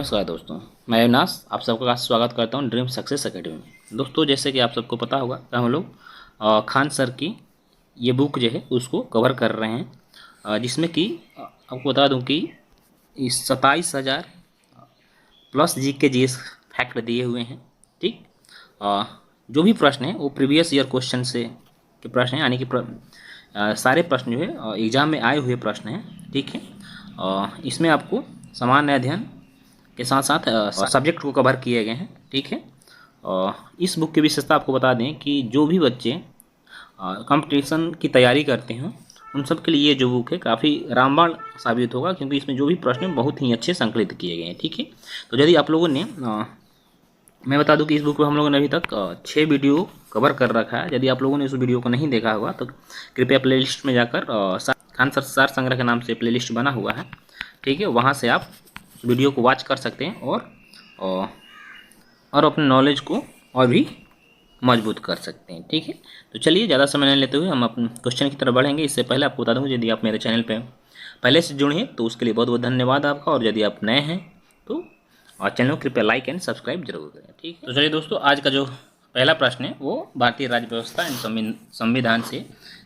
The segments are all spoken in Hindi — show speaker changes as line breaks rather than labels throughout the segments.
नमस्कार दोस्तों, मैं अविनाश आप सबका स्वागत करता हूं ड्रीम सक्सेस एकेडमी में। दोस्तों, जैसे कि आप सबको पता होगा कि हम लोग खान सर की ये बुक जो है उसको कवर कर रहे हैं, जिसमें कि आपको बता दूं कि इस 27,000 प्लस जीएस फैक्ट दिए हुए हैं। ठीक, अ, जो भी प्रश्न है वो प्रीवियस ईयर क्वेश्चन से के प्रश्न हैं, यानी कि सारे प्रश्न जो है एग्जाम में आए हुए प्रश्न हैं। ठीक है, इसमें आपको सामान्य अध्ययन के साथ साथ सब्जेक्ट को कवर किए गए हैं। ठीक है, इस बुक की विशेषता आपको बता दें कि जो भी बच्चे कंपटीशन की तैयारी करते हैं उन सब के लिए ये जो बुक है काफ़ी रामबाण साबित होगा, क्योंकि इसमें जो भी प्रश्न हैं बहुत ही अच्छे संकलित किए गए हैं। ठीक है, तो यदि आप लोगों ने मैं बता दूं कि इस बुक में हम लोगों ने अभी तक 6 वीडियो कवर कर रखा है। यदि आप लोगों ने उस वीडियो को नहीं देखा होगा तो कृपया प्लेलिस्ट में जाकर खान सर सार संग्रह के नाम से प्लेलिस्ट बना हुआ है। ठीक है, वहाँ से आप वीडियो को वॉच कर सकते हैं और अपने नॉलेज को और भी मजबूत कर सकते हैं। ठीक है, तो चलिए ज़्यादा समय नहीं लेते हुए हम अपने क्वेश्चन की तरफ बढ़ेंगे। इससे पहले आपको बता दूँ, यदि आप मेरे चैनल पे पहले से जुड़े हैं तो उसके लिए बहुत बहुत धन्यवाद आपका, और यदि आप नए हैं तो चैनल को कृपया लाइक एंड सब्सक्राइब जरूर करें। ठीक है, तो चलिए दोस्तों, आज का जो पहला प्रश्न है वो भारतीय राज्य व्यवस्था एंड संविधान से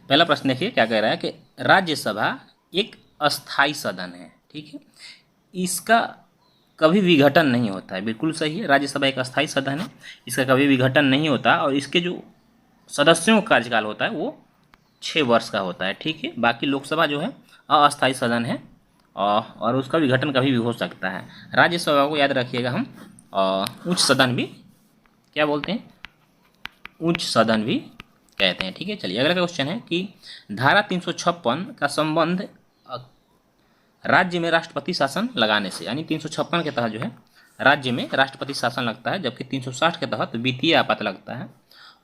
पहला प्रश्न देखिए क्या कह रहा है कि राज्यसभा एक अस्थायी सदन है। ठीक है, इसका कभी विघटन नहीं होता है। बिल्कुल सही है, राज्यसभा एक अस्थायी सदन है, इसका कभी विघटन नहीं होता, और इसके जो सदस्यों का कार्यकाल होता है वो 6 वर्ष का होता है। ठीक है, बाकी लोकसभा जो है अस्थायी सदन है और उसका विघटन कभी भी हो सकता है। राज्यसभा को याद रखिएगा, हम उच्च सदन भी क्या बोलते हैं, उच्च सदन भी कहते हैं। ठीक है, चलिए अगला क्वेश्चन है कि धारा 356 का संबंध राज्य में राष्ट्रपति शासन लगाने से, यानी 356 के तहत जो है राज्य में राष्ट्रपति शासन लगता है, जबकि 360 के तहत वित्तीय आपात लगता है,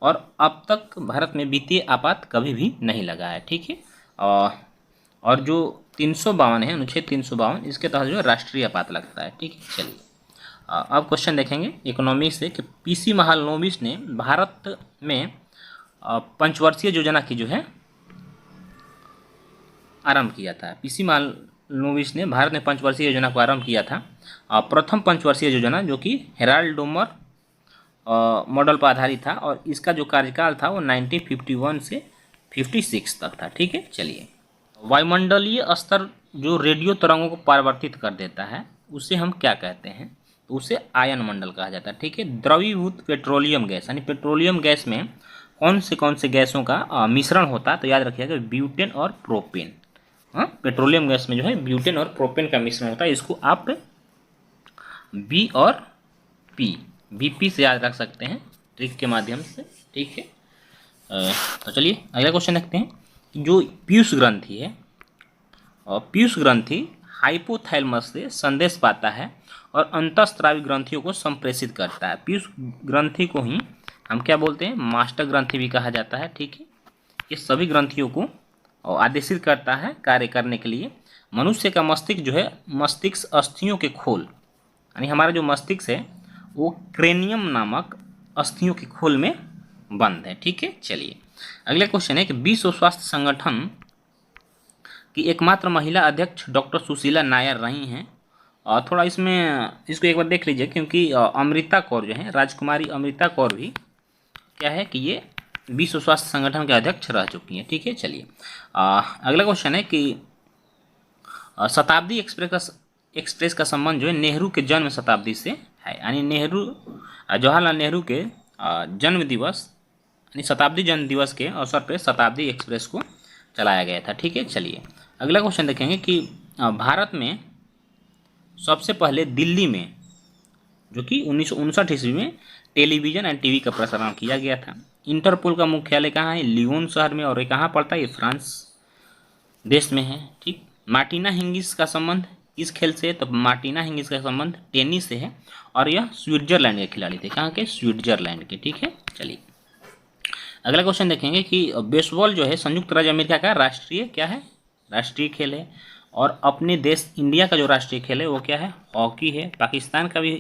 और अब तक भारत में वित्तीय आपात कभी भी नहीं लगा है। ठीक है, और जो 352 है, अनुच्छेद 352, इसके तहत जो है राष्ट्रीय आपात लगता है। ठीक है, चलिए अब क्वेश्चन देखेंगे इकोनॉमी से कि पीसी महालनोबिस ने भारत में पंचवर्षीय योजना की जो है आरंभ किया था। पीसी महालनोबिस ने भारत में पंचवर्षीय योजना को आरंभ किया था। प्रथम पंचवर्षीय योजना जो कि हेराल्ड डोमर मॉडल पर आधारित था, और इसका जो कार्यकाल था वो 1951 से 56 तक था। ठीक है, चलिए वायुमंडलीय स्तर जो रेडियो तरंगों को परावर्तित कर देता है उसे हम क्या कहते हैं, तो उसे आयन मंडल कहा जाता है। ठीक है, द्रवीभूत पेट्रोलियम गैस, यानी पेट्रोलियम गैस में कौन से गैसों का मिश्रण होता है, तो याद रखिएगा ब्यूटेन और प्रोपेन। पेट्रोलियम गैस में जो है ब्यूटेन और प्रोपेन का मिश्रण होता है, इसको आप बी और पी बीपी से याद रख सकते हैं ट्रिक के माध्यम से। ठीक है, तो चलिए अगला क्वेश्चन देखते हैं। जो पीयूष ग्रंथि है, पीयूष ग्रंथि हाइपोथैलेमस से संदेश पाता है और अंतःस्रावी ग्रंथियों को संप्रेषित करता है। पीयूष ग्रंथि को ही हम क्या बोलते हैं, मास्टर ग्रंथि भी कहा जाता है। ठीक है, ये सभी ग्रंथियों को आदेशित करता है कार्य करने के लिए। मनुष्य का मस्तिष्क जो है, मस्तिष्क अस्थियों के खोल, यानी हमारा जो मस्तिष्क है वो क्रेनियम नामक अस्थियों के खोल में बंद है। ठीक है, चलिए अगला क्वेश्चन है कि विश्व स्वास्थ्य संगठन की एकमात्र महिला अध्यक्ष डॉक्टर सुशीला नायर रही हैं। थोड़ा इसमें इसको एक बार देख लीजिए, क्योंकि अमृता कौर जो है, राजकुमारी अमृता कौर भी क्या है कि ये विश्व स्वास्थ्य संगठन के अध्यक्ष रह चुकी हैं। ठीक है, चलिए अगला क्वेश्चन है कि शताब्दी एक्सप्रेस का संबंध जो है नेहरू के जन्म शताब्दी से है, यानी जवाहरलाल नेहरू के जन्म दिवस यानी शताब्दी जन्म दिवस के अवसर पर शताब्दी एक्सप्रेस को चलाया गया था। ठीक है, चलिए अगला क्वेश्चन देखेंगे कि भारत में सबसे पहले दिल्ली में जो कि 1959 ईस्वी में टेलीविज़न एंड टीवी का प्रसारण किया गया था। इंटरपोल का मुख्यालय कहाँ है, लियोन शहर में, और ये कहाँ पड़ता है, ये फ्रांस देश में है। ठीक, मार्टिना हिंगिस का संबंध किस खेल से है, तो मार्टिना हिंगिस का संबंध टेनिस से है, और यह स्विट्जरलैंड के खिलाड़ी थे। कहाँ के, स्विट्जरलैंड के। ठीक है, चलिए अगला क्वेश्चन देखेंगे कि बेसबॉल जो है संयुक्त राज्य अमेरिका का राष्ट्रीय क्या है, राष्ट्रीय खेल है, और अपने देश इंडिया का जो राष्ट्रीय खेल है वो क्या है, हॉकी है। पाकिस्तान का भी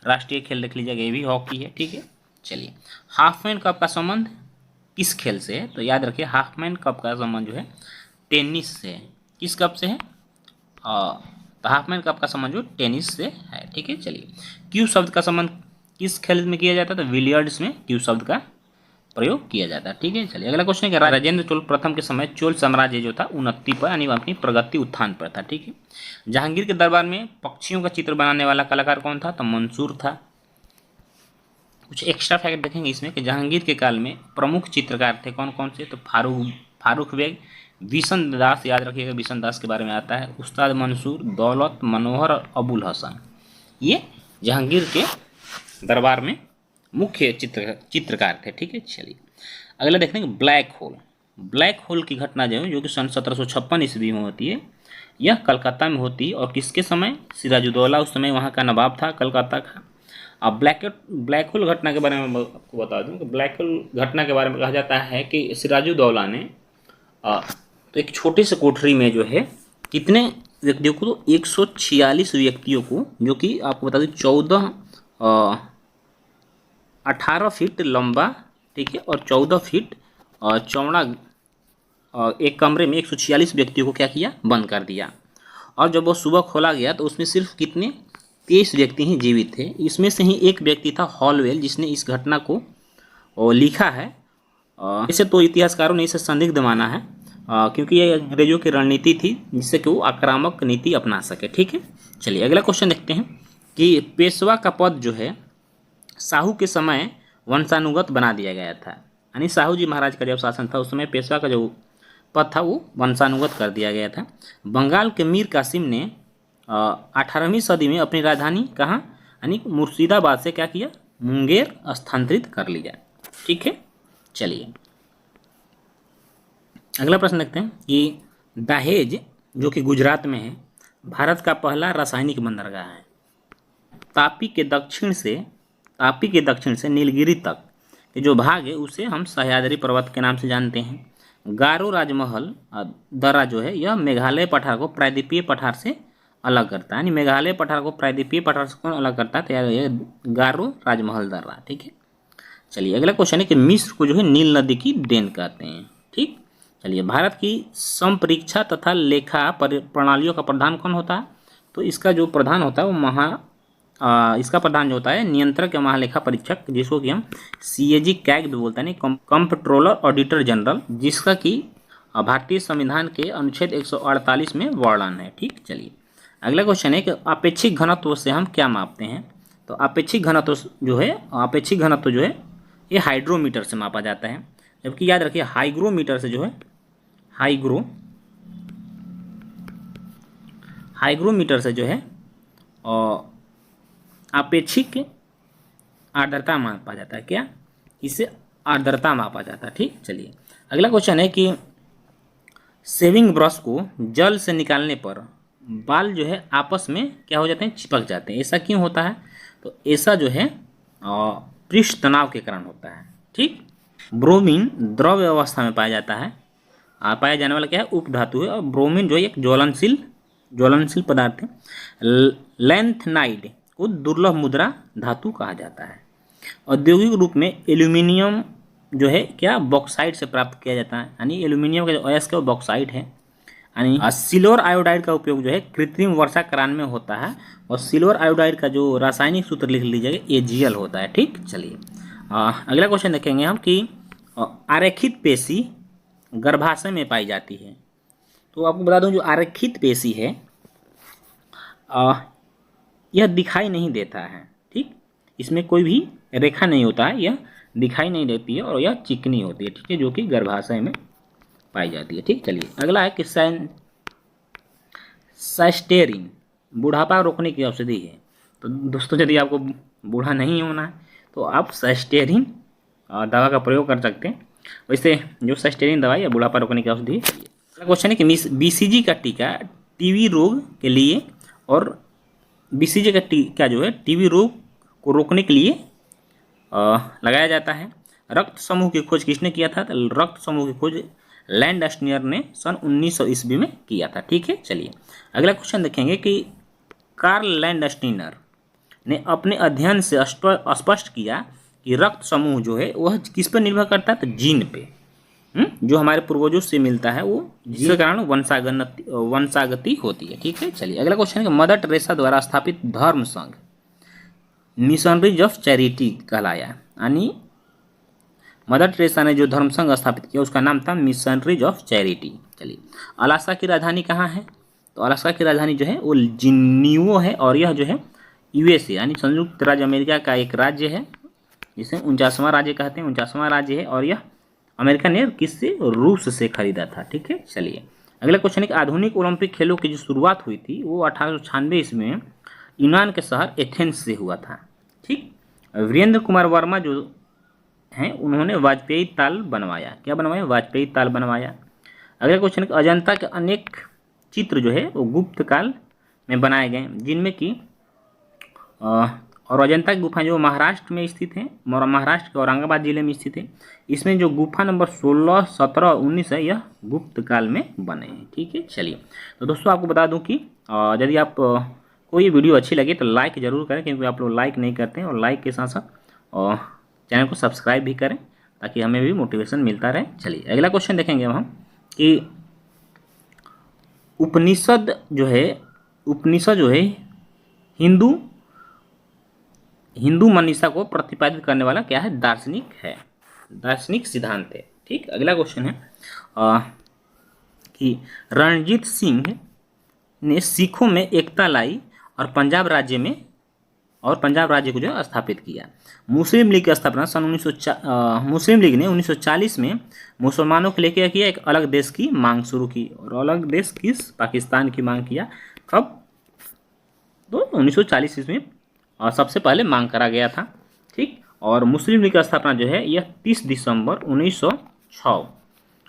राष्ट्रीय खेल देख लीजिएगा, ये भी हॉकी है। ठीक है, चलिए हाफमैन कप का संबंध किस खेल से है, तो याद रखिए हाफमैन कप का संबंध जो है टेनिस से है। किस कप से है, तो हाफमैन का आपका संबंध जो टेनिस से है, ठीक है। चलिए, क्यू शब्द का संबंध किस खेल में किया जाता है? तो बिलियर्ड्स में क्यू शब्द का प्रयोग किया जाता है, ठीक है। चलिए, अगला क्वेश्चन है कि राजेंद्र चोल प्रथम के समय चोल साम्राज्य जो था उन्नति पर यानी अपनी प्रगति उत्थान पर था, ठीक है। जहांगीर के दरबार में पक्षियों का चित्र बनाने वाला कलाकार कौन था? तो मंसूर था। कुछ एक्स्ट्रा फैक्ट देखेंगे इसमें कि जहांगीर के काल में प्रमुख चित्रकार थे कौन कौन से? तो फारूक बेग, बिशन दास, याद रखिएगा बिशन दास के बारे में आता है, उस्ताद मंसूर, दौलत मनोहर और अबुल हसन, ये जहांगीर के दरबार में मुख्य चित्रकार थे, ठीक है। चलिए, अगला देखते हैं ब्लैक होल। ब्लैक होल की घटना जो है जो कि सन 1756 ईस्वी में होती है, यह कलकत्ता में होती है और किसके समय? सिराजुद्दौला उस समय वहाँ का नवाब था कलकत्ता का। अब ब्लैक होल घटना के बारे में मैं आपको बता दूं कि ब्लैक होल घटना के बारे में कहा जाता है कि सिराजुद्दौला ने तो एक छोटे से कोठरी में जो है कितने व्यक्तियों को? तो 146 व्यक्तियों को, जो कि आपको बता दूं 18 फीट लंबा, ठीक है, और 14 फीट चौड़ा एक कमरे में 146 व्यक्तियों को क्या किया? बंद कर दिया। और जब वो सुबह खोला गया तो उसमें सिर्फ कितने? 23 व्यक्ति ही जीवित थे। इसमें से ही एक व्यक्ति था हॉलवेल, जिसने इस घटना को लिखा है। इसे तो इतिहासकारों ने इसे संदिग्ध माना है क्योंकि ये अंग्रेजों की रणनीति थी जिससे कि वो आक्रामक नीति अपना सके, ठीक है। चलिए, अगला क्वेश्चन देखते हैं कि पेशवा का पद जो है साहू के समय वंशानुगत बना दिया गया था, यानी साहू जी महाराज का जब शासन था उस समय पेशवा का जो पद था वो वंशानुगत कर दिया गया था। बंगाल के मीर कासिम ने 18वीं सदी में अपनी राजधानी कहाँ यानी मुर्शिदाबाद से क्या किया? मुंगेर स्थानांतरित कर लिया, ठीक है। चलिए, अगला प्रश्न देखते हैं कि दहेज जो कि गुजरात में है भारत का पहला रासायनिक बंदरगाह है। तापी के दक्षिण से नीलगिरी तक के जो भाग है उसे हम सह्याद्री पर्वत के नाम से जानते हैं। गारो राजमहल दर्रा जो है यह मेघालय पठार को प्रायद्वीपीय पठार से अलग करता है, यानी मेघालय पठार को प्रायद्वीपीय पठार से कौन अलग करता है? तो ये गारो राजमहल दर्रा, ठीक है। चलिए, अगला क्वेश्चन है कि मिस्र को जो है नील नदी की देन कहते हैं, ठीक। चलिए, भारत की संपरीक्षा तथा लेखा प्रणालियों का प्रधान कौन होता है? तो इसका जो प्रधान होता है वो इसका प्रधान जो होता है नियंत्रक या महालेखा परीक्षक, जिसको कि हम CAG कैग भी बोलते हैं, कंप्ट्रोलर ऑडिटर जनरल, जिसका कि भारतीय संविधान के अनुच्छेद 148 में वर्णन है, ठीक। चलिए, अगला क्वेश्चन है कि अपेक्षिक घनत्व से हम क्या मापते हैं? तो अपेक्षिक घनत्व जो है ये हाइड्रोमीटर से मापा जाता है, जबकि याद रखिए हाइग्रोमीटर से जो है हाइग्रोमीटर से जो है अपेक्षिक आर्द्रता मापा जाता है। क्या? इससे आर्द्रता मापा जाता है, ठीक। चलिए, अगला क्वेश्चन है कि शेविंग ब्रश को जल से निकालने पर बाल जो है आपस में क्या हो जाते हैं? चिपक जाते हैं। ऐसा क्यों होता है? तो ऐसा जो है पृष्ठ तनाव के कारण होता है, ठीक। ब्रोमीन द्रव अवस्था में पाया जाता है। पाया जाने वाला क्या है? उपधातु है। और ब्रोमीन जो है एक ज्वलनशील पदार्थ है। लैंथनाइड को दुर्लभ मुद्रा धातु कहा जाता है। औद्योगिक रूप में एल्यूमिनियम जो है क्या? बॉक्साइट से प्राप्त किया जाता है, यानी एल्यूमिनियम का जो अयस्क है वो बॉक्साइट है। यानी सिल्वर आयोडाइड का उपयोग जो है कृत्रिम वर्षा करान में होता है, और सिल्वर आयोडाइड का जो रासायनिक सूत्र लिख लीजिएगा AgL होता है, ठीक। चलिए, अगला क्वेश्चन देखेंगे हम कि आरेखित पेशी गर्भाशय में पाई जाती है। तो आपको बता दूं जो आरेखित पेशी है यह दिखाई नहीं देता है, ठीक। इसमें कोई भी रेखा नहीं होता है, यह दिखाई नहीं देती है और यह चिकनी होती है, ठीक है, जो कि गर्भाशय में पाई जाती है, ठीक। चलिए, अगला है कि साइस्टेरिन बुढ़ापा रोकने की औषधि है। तो दोस्तों, यदि आपको बूढ़ा नहीं होना है तो आप साइस्टेरिन दवा का प्रयोग कर सकते हैं। वैसे जो साइस्टेरिन दवाई है बुढ़ापा रोकने की औषधि है। अगला क्वेश्चन है कि BCG का टीका टीबी रोग के लिए और BCG का टीका जो है टीबी रोग को रोकने के लिए लगाया जाता है। रक्त समूह की खोज किसने किया था? तो रक्त समूह की खोज लैंडस्टीनर ने सन 1900 ईस्वी में किया था, ठीक है। चलिए, अगला क्वेश्चन देखेंगे कि कार्ल लैंडस्टीनर ने अपने अध्ययन से स्पष्ट किया कि रक्त समूह जो है वह किस पर निर्भर करता है? तो जीन पे। जो हमारे पूर्वजों से मिलता है वो, जिसके कारण वंशागति होती है। ठीक है, चलिए अगला क्वेश्चन है कि मदर टेरेसा द्वारा स्थापित धर्म संघ मिशनरीज ऑफ चैरिटी कहलाया, यानी मदर टेरेसा ने जो धर्म संघ स्थापित किया उसका नाम था मिशनरीज ऑफ चैरिटी। चलिए अलास्का की राजधानी कहाँ है? तो अलास्का की राजधानी जो है वो जिन्यूओ है, और यह जो है यूएसए यानी संयुक्त राज्य अमेरिका का एक राज्य है, जिसे 49वां राज्य कहते हैं, 49वां राज्य है, और यह अमेरिका ने किससे? रूस से खरीदा था। ठीक है, चलिए अगला क्वेश्चन है कि आधुनिक ओलंपिक खेलों की जो शुरुआत हुई थी वो 1896 ईस्वी में यूनान के शहर एथेंस से हुआ था। ठीक, वीरेंद्र कुमार वर्मा जो हैं उन्होंने वाजपेयी ताल बनवाया। क्या बनवाया? वाजपेयी ताल बनवाया। अगला क्वेश्चन है कि अजंता के अनेक चित्र जो है वो गुप्त काल में बनाए गए, जिनमें कि और अजंता की गुफाएं जो महाराष्ट्र में स्थित हैं, महाराष्ट्र के औरंगाबाद जिले में स्थित है। इसमें जो गुफा नंबर 16, 17 और 19 है यह गुप्त काल में बने हैं। ठीक है, चलिए तो दोस्तों आपको बता दूं कि यदि आप कोई वीडियो अच्छी लगे तो लाइक ज़रूर करें, क्योंकि आप लोग लाइक नहीं करते हैं, और लाइक के साथ साथ चैनल को सब्सक्राइब भी करें ताकि हमें भी मोटिवेशन मिलता रहे। चलिए अगला क्वेश्चन देखेंगे हम कि उपनिषद जो है हिंदू मनीषा को प्रतिपादित करने वाला क्या है? दार्शनिक है, दार्शनिक सिद्धांत है। ठीक, अगला क्वेश्चन है कि रणजीत सिंह ने सिखों में एकता लाई और पंजाब राज्य को जो स्थापित किया। मुस्लिम लीग की स्थापना मुस्लिम लीग ने 1940 में मुसलमानों के लिए किया, एक अलग देश की मांग शुरू की, और अलग देश किस? पाकिस्तान की मांग किया। कब? तो 1940 ईस्वी में सबसे पहले मांग करा गया था। ठीक, और मुस्लिम लीग की स्थापना जो है यह 30 दिसंबर 1906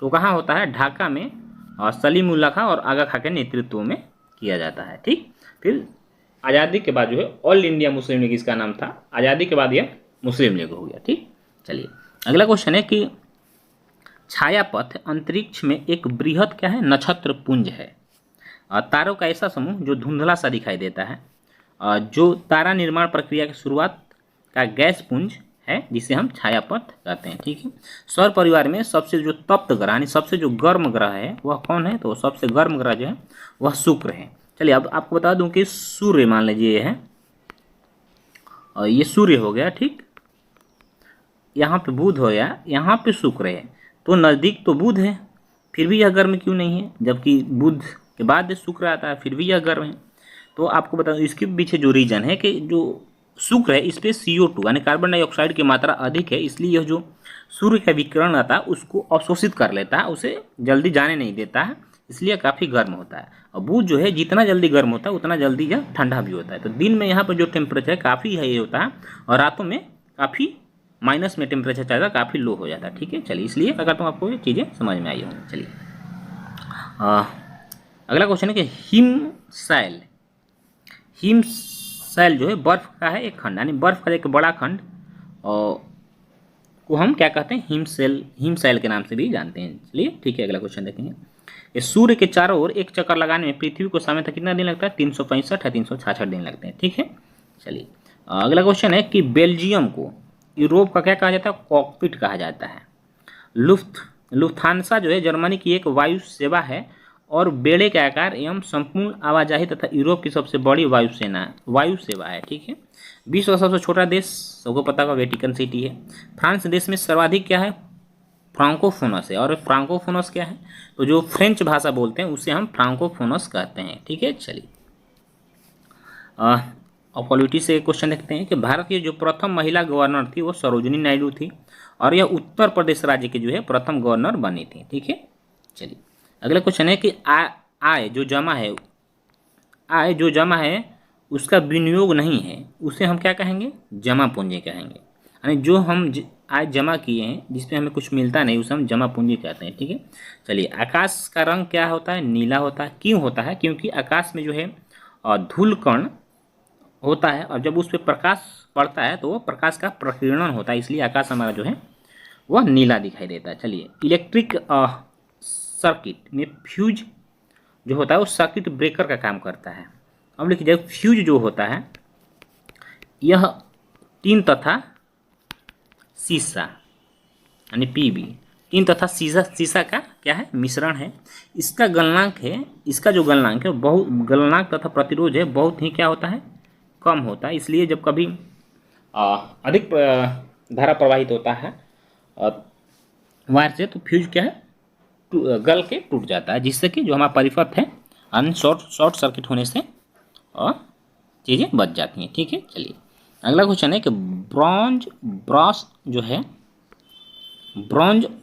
तो कहाँ होता है? ढाका में सलीमुल्लाह खां और आगा खां के नेतृत्व में किया जाता है। ठीक, फिर आज़ादी के बाद जो है ऑल इंडिया मुस्लिम लीग इसका नाम था, आज़ादी के बाद यह मुस्लिम लीग हो गया। ठीक, चलिए अगला क्वेश्चन है कि छायापथ अंतरिक्ष में एक बृहद क्या है? नक्षत्र पुंज है। तारों का ऐसा समूह जो धुंधला सा दिखाई देता है, जो तारा निर्माण प्रक्रिया की शुरुआत का गैस पुंज है, जिसे हम छायापथ कहते हैं। ठीक है, सौर परिवार में सबसे जो तप्त ग्रह यानी सबसे जो गर्म ग्रह है वह कौन है? तो सबसे गर्म ग्रह जो है वह शुक्र है। चलिए अब आपको बता दूं कि सूर्य मान लीजिए है, और ये सूर्य हो गया। ठीक, यहाँ पे बुध हो गया, यहाँ पे शुक्र है, तो नज़दीक तो बुध है, फिर भी यह गर्म क्यों नहीं है? जबकि बुध के बाद शुक्र आता है, फिर भी यह गर्म है। तो आपको बता दूं इसके पीछे जो रीजन है कि जो शुक्र है इस पर CO2 यानी कार्बन डाइऑक्साइड की मात्रा अधिक है, इसलिए यह जो सूर्य का विकिरण आता है उसको अवशोषित कर लेता है, उसे जल्दी जाने नहीं देता है, इसलिए काफ़ी गर्म होता है। और बुध जो है जितना जल्दी गर्म होता है उतना जल्दी यह ठंडा भी होता है। तो दिन में यहाँ पर जो टेम्परेचर काफ़ी हाई होता है, और रातों में काफ़ी माइनस में टेम्परेचर चाहता है, काफ़ी लो हो जाता है। ठीक है, चलिए इसलिए अगर तुम आपको ये चीज़ें समझ में आई होंगी। चलिए अगला क्वेश्चन है कि हिमशैल जो है बर्फ का है एक खंड, यानी बर्फ का एक बड़ा खंड को हम क्या कहते हैं? हिमशैल के नाम से भी जानते हैं। चलिए ठीक है, अगला क्वेश्चन देखेंगे। ये सूर्य के चारों ओर एक चक्कर लगाने में पृथ्वी को सामान्यतः कितना दिन लगता है? 365 या 366 दिन लगते हैं। ठीक है, चलिए अगला क्वेश्चन है कि बेल्जियम को यूरोप का क्या कहा जाता है? कॉकपिट कहा जाता है। लुफ्थांसा जो है जर्मनी की एक वायु सेवा है, और बेड़े के आकार एवं संपूर्ण आवाजाही तथा यूरोप की सबसे बड़ी वायु सेवा है। ठीक है, विश्व का सबसे छोटा देश सबको पता होगा वेटिकन सिटी है। फ्रांस देश में सर्वाधिक क्या है? फ्रांकोफोनस है। और फ्रांकोफोनस क्या है? तो जो फ्रेंच भाषा बोलते हैं उसे हम फ्रांकोफोनस कहते हैं। ठीक है, चलिए और पॉलिटी से क्वेश्चन देखते हैं कि भारत की जो प्रथम महिला गवर्नर थी वो सरोजिनी नायडू थी, और यह उत्तर प्रदेश राज्य की जो है प्रथम गवर्नर बनी थी। ठीक है, चलिए अगला क्वेश्चन है कि आय जो जमा है उसका विनियोग नहीं है, उसे हम क्या कहेंगे? जमा पूंजी कहेंगे। यानी जो हम आय जमा किए हैं जिसमें हमें कुछ मिलता नहीं उसे हम जमा पूंजी कहते हैं। ठीक है, चलिए आकाश का रंग क्या होता है? नीला होता है। क्यों होता है? क्योंकि आकाश में जो है धूल कण होता है, और जब उस पर प्रकाश पड़ता है तो वो प्रकाश का प्रकीर्णन होता है, इसलिए आकाश हमारा जो है वह नीला दिखाई देता है। चलिए इलेक्ट्रिक सर्किट में फ्यूज जो होता है वो सर्किट ब्रेकर का काम करता है। अब लिखिए जब फ्यूज जो होता है यह टीन तथा शीशा यानी PB टीन तथा सीसा का क्या है, मिश्रण है। इसका गलनांक है, इसका जो गलनांक है बहुत, गलनांक तथा प्रतिरोध है बहुत ही क्या होता है, कम होता है। इसलिए जब कभी अधिक धारा प्रवाहित होता है वायर से, तो फ्यूज क्या है, गल के टूट जाता है, जिससे कि जो हमारा परिपथ है अन्य शॉर्ट सर्किट होने से चीज़ें बच जाती हैं। ठीक है, चलिए अगला क्वेश्चन है कि ब्रॉन्ज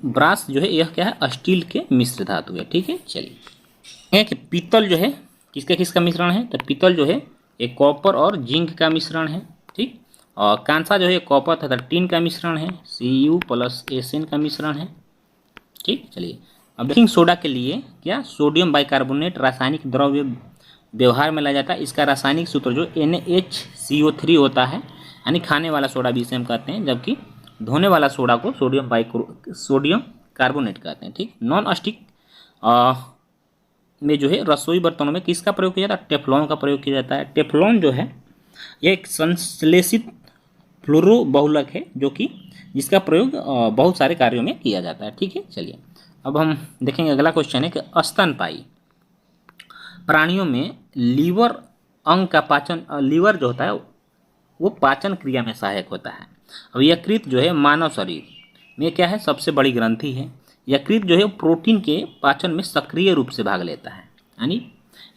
ब्रास जो है यह क्या है, स्टील के मिश्र धातु है। ठीक है, चलिए कि पीतल जो है किसका मिश्रण है, तो पीतल जो है एक कॉपर और जिंक का मिश्रण है। ठीक, और कांसा जो है कॉपर तथा टिन का मिश्रण है, Cu + Asn का मिश्रण है। ठीक, चलिए अब बेकिंग सोडा के लिए क्या, सोडियम बाइकार्बोनेट रासायनिक द्रव्य व्यवहार में लाया जाता है। इसका रासायनिक सूत्र जो NaHCO3 होता है, यानी खाने वाला सोडा भी इसे हम कहते हैं, जबकि धोने वाला सोडा को सोडियम कार्बोनेट कहते हैं। ठीक, नॉन स्टिक में जो है रसोई बर्तनों में किसका प्रयोग किया जाता है, टेफ्लॉन का प्रयोग किया जाता है। टेफ्लॉन जो है यह एक संश्लेषित फ्लोरोबहुलक है, जो कि जिसका प्रयोग बहुत सारे कार्यों में किया जाता है। ठीक है, चलिए अब हम देखेंगे अगला क्वेश्चन है कि स्तनपायी प्राणियों में लीवर अंग का पाचन, लीवर जो होता है वो पाचन क्रिया में सहायक होता है। अब यकृत जो है मानव शरीर में क्या है, सबसे बड़ी ग्रंथि है। यकृत जो है प्रोटीन के पाचन में सक्रिय रूप से भाग लेता है, यानी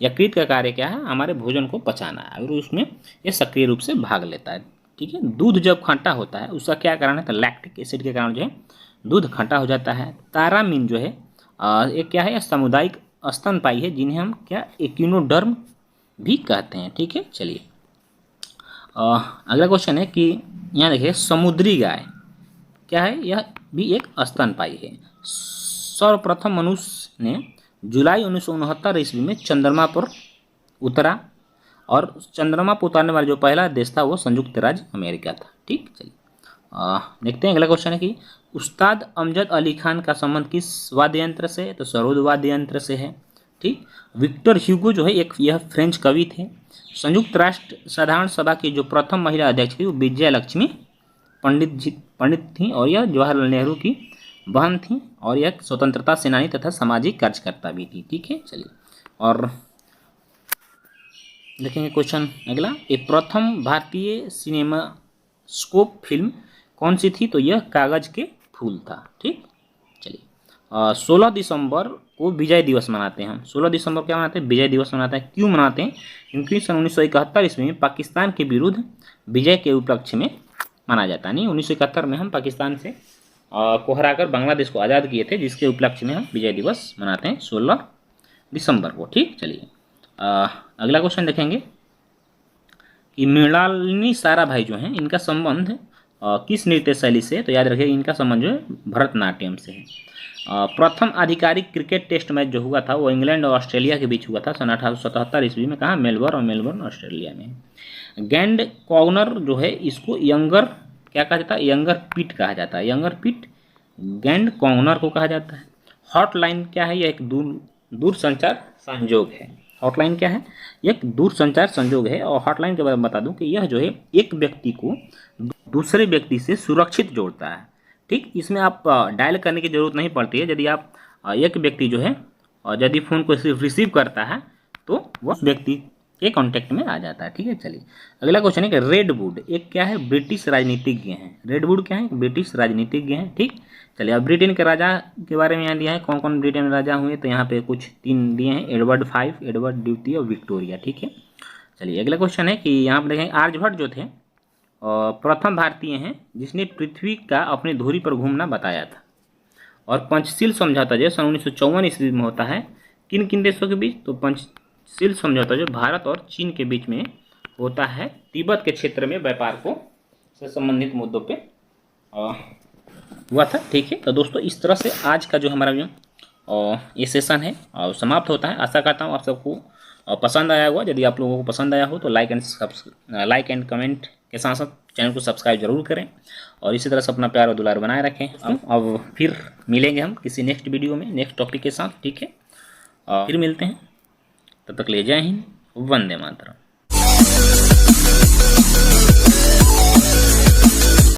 यकृत का कार्य क्या है, हमारे भोजन को पचाना है, और उसमें यह सक्रिय रूप से भाग लेता है। ठीक है, दूध जब खट्टा होता है उसका क्या कारण है, तो लैक्टिक एसिड के कारण जो है दूध खट्टा हो जाता है। तारामीन जो है एक क्या है, सामुदायिक स्तनपायी है, जिन्हें हम क्या एकिनोडर्म भी कहते हैं। ठीक है, चलिए अगला क्वेश्चन है कि यहाँ देखिए समुद्री गाय क्या है, यह भी एक स्तनपायी है। सर्वप्रथम मनुष्य ने जुलाई 1969 ईस्वी में चंद्रमा पर उतरा, और चंद्रमा पर उतारने वाला जो पहला देश था वो संयुक्त राज्य अमेरिका था। ठीक, चलिए देखते हैं अगला क्वेश्चन है कि उस्ताद अमजद अली खान का संबंध किस वाद्य यंत्र से, तो सरोद वाद्य यंत्र से है। ठीक, विक्टर ह्यूगो जो है यह फ्रेंच कवि थे। संयुक्त राष्ट्र साधारण सभा की जो प्रथम महिला अध्यक्ष थी वो विजया लक्ष्मी पंडित थी, और यह जवाहरलाल नेहरू की बहन थी, और यह स्वतंत्रता सेनानी तथा सामाजिक कार्यकर्ता भी थी। ठीक है, चलिए और देखेंगे क्वेश्चन अगला, ये प्रथम भारतीय सिनेमास्कोप फिल्म कौन सी थी, तो यह कागज के फूल था। ठीक, चलिए 16 दिसंबर को विजय दिवस मनाते हैं हम। 16 दिसंबर क्या मनाते हैं, विजय दिवस मनाते हैं। क्यों मनाते हैं, क्योंकि सन 1971 ईस्वी में पाकिस्तान के विरुद्ध विजय के उपलक्ष्य में माना जाता है। नहीं, 1971 में हम पाकिस्तान से को हराकर बांग्लादेश को आज़ाद किए थे, जिसके उपलक्ष्य में हम विजय दिवस मनाते हैं 16 दिसंबर को। ठीक, चलिए अगला क्वेश्चन देखेंगे कि मृणालिनी साराभाई जो हैं इनका संबंध किस नृत्य शैली से, तो याद रखिए इनका संबंध जो है भरतनाट्यम से है। प्रथम आधिकारिक क्रिकेट टेस्ट मैच जो हुआ था वो इंग्लैंड और ऑस्ट्रेलिया के बीच हुआ था सन 1877 ईस्वी में। कहाँ, मेलबर्न ऑस्ट्रेलिया में। गैंड कॉर्नर जो है इसको यंगर क्या कहा जाता है, यंगर पिट कहा जाता है। यंगर पिट गैंड कॉर्नर को कहा जाता है। हॉटलाइन क्या है, यह एक दूरसंचार संयोग है। हॉटलाइन क्या है, एक दूरसंचार संयोग है। और हॉटलाइन के बारे में बता दूं कि यह जो है एक व्यक्ति को दूसरे व्यक्ति से सुरक्षित जोड़ता है। ठीक, इसमें आप डायल करने की जरूरत नहीं पड़ती है। यदि आप एक व्यक्ति जो है यदि फ़ोन को सिर्फ रिसीव करता है तो वह व्यक्ति के कांटेक्ट में आ जाता है। ठीक है, चलिए अगला क्वेश्चन है कि रेडवुड एक क्या है, ब्रिटिश राजनीतिज्ञ हैं। रेडवुड क्या है, ब्रिटिश राजनीतिज्ञ हैं। ठीक, चलिए अब ब्रिटेन के राजा के बारे में यहाँ दिया है, कौन कौन ब्रिटेन में राजा हुए, तो यहाँ पे कुछ 3 दिए हैं, एडवर्ड 5, एडवर्ड द्वितीय और विक्टोरिया। ठीक है, चलिए अगला क्वेश्चन है कि यहाँ पर देखें आर्यभट्ट जो थे प्रथम भारतीय हैं जिसने पृथ्वी का अपनी धुरी पर घूमना बताया था। और पंचशील समझौता जो सन 1954 ईस्वी में होता है किन किन देशों के बीच, तो पंचशील समझौता जो भारत और चीन के बीच में होता है तिब्बत के क्षेत्र में व्यापार को से संबंधित मुद्दों पे हुआ था। ठीक है, तो दोस्तों इस तरह से आज का जो हमारा जो ये सेशन है समाप्त होता है। आशा करता हूँ आप सबको पसंद आया होगा। यदि आप लोगों को पसंद आया हो तो लाइक एंड कमेंट के साथ साथ चैनल को सब्सक्राइब जरूर करें, और इसी तरह से अपना प्यार और दुलार बनाए रखें। अब फिर मिलेंगे हम किसी नेक्स्ट वीडियो में नेक्स्ट टॉपिक के साथ। ठीक है, फिर मिलते हैं, तब तक ले जय हिंद, वंदे मातरम।